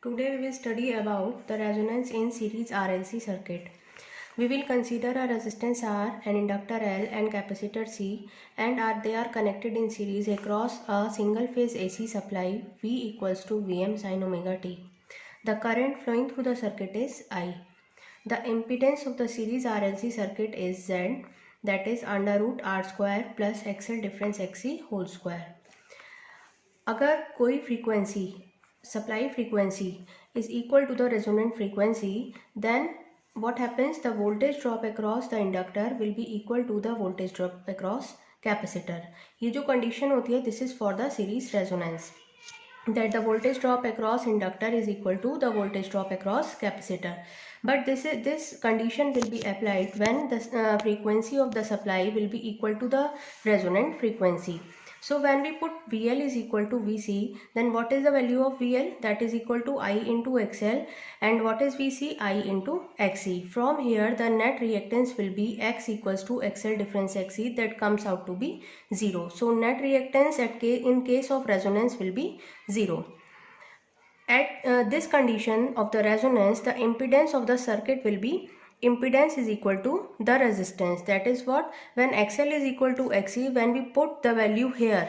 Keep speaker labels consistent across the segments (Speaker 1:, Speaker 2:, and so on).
Speaker 1: Today we will study about the resonance in series RLC circuit. We will consider a resistance R, an inductor L and capacitor C, and they are connected in series across a single phase AC supply V equals to Vm sin omega t. The current flowing through the circuit is I. The impedance of the series RLC circuit is Z, that is under root R square plus XL difference XC whole square. अगर कोई frequency supply frequency is equal to the resonant frequency, then what happens, the voltage drop across the inductor will be equal to the voltage drop across capacitor. ये जो condition होती है, this is for the series resonance, that the voltage drop across inductor is equal to the voltage drop across capacitor. But this condition will be applied when the frequency of the supply will be equal to the resonant frequency. So when we put VL is equal to VC, then what is the value of VL? That is equal to I into XL. And what is VC? I into XC. From here the net reactance will be X equals to XL difference XC, that comes out to be 0. So net reactance in case of resonance will be 0. At this condition of the resonance, the impedance of the circuit will be impedance is equal to the resistance. That is what, when XL is equal to XC, when we put the value here,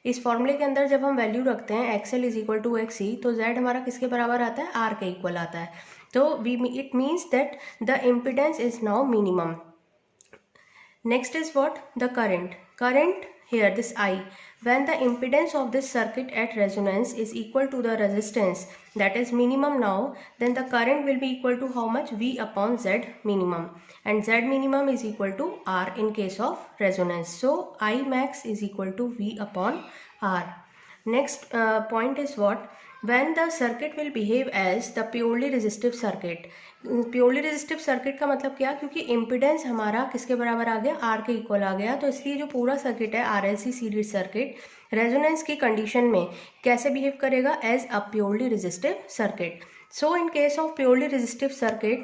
Speaker 1: इस फॉर्मूले के अंदर जब हम value रखते हैं XL is equal to XC, तो Z हमारा किसके बराबर आता है? R के इक्वल आता है. तो it means that the impedance is now minimum. Next is what? The current. Current here, this I. When the impedance of this circuit at resonance is equal to the resistance, that is minimum now, then the current will be equal to how much? V upon Z minimum. And Z minimum is equal to R in case of resonance. So I max is equal to V upon R. Next point is what? When the circuit will behave as the purely resistive circuit. Purely resistive circuit का मतलब क्या? क्योंकि impedance हमारा किसके बराबर आ गया? Are के equal आ गया, तो इसलिए जो पूरा सर्किट है आरएलसी सीरीज सर्किट रेजोनेंस की कंडीशन में कैसे बिहेव करेगा? As a purely resistive circuit. So in case of purely resistive circuit,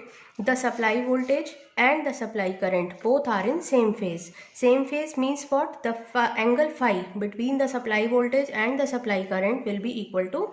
Speaker 1: the supply voltage and the supply current both are in same phase. Same phase means what? The angle phi between the supply voltage and the supply current will be equal to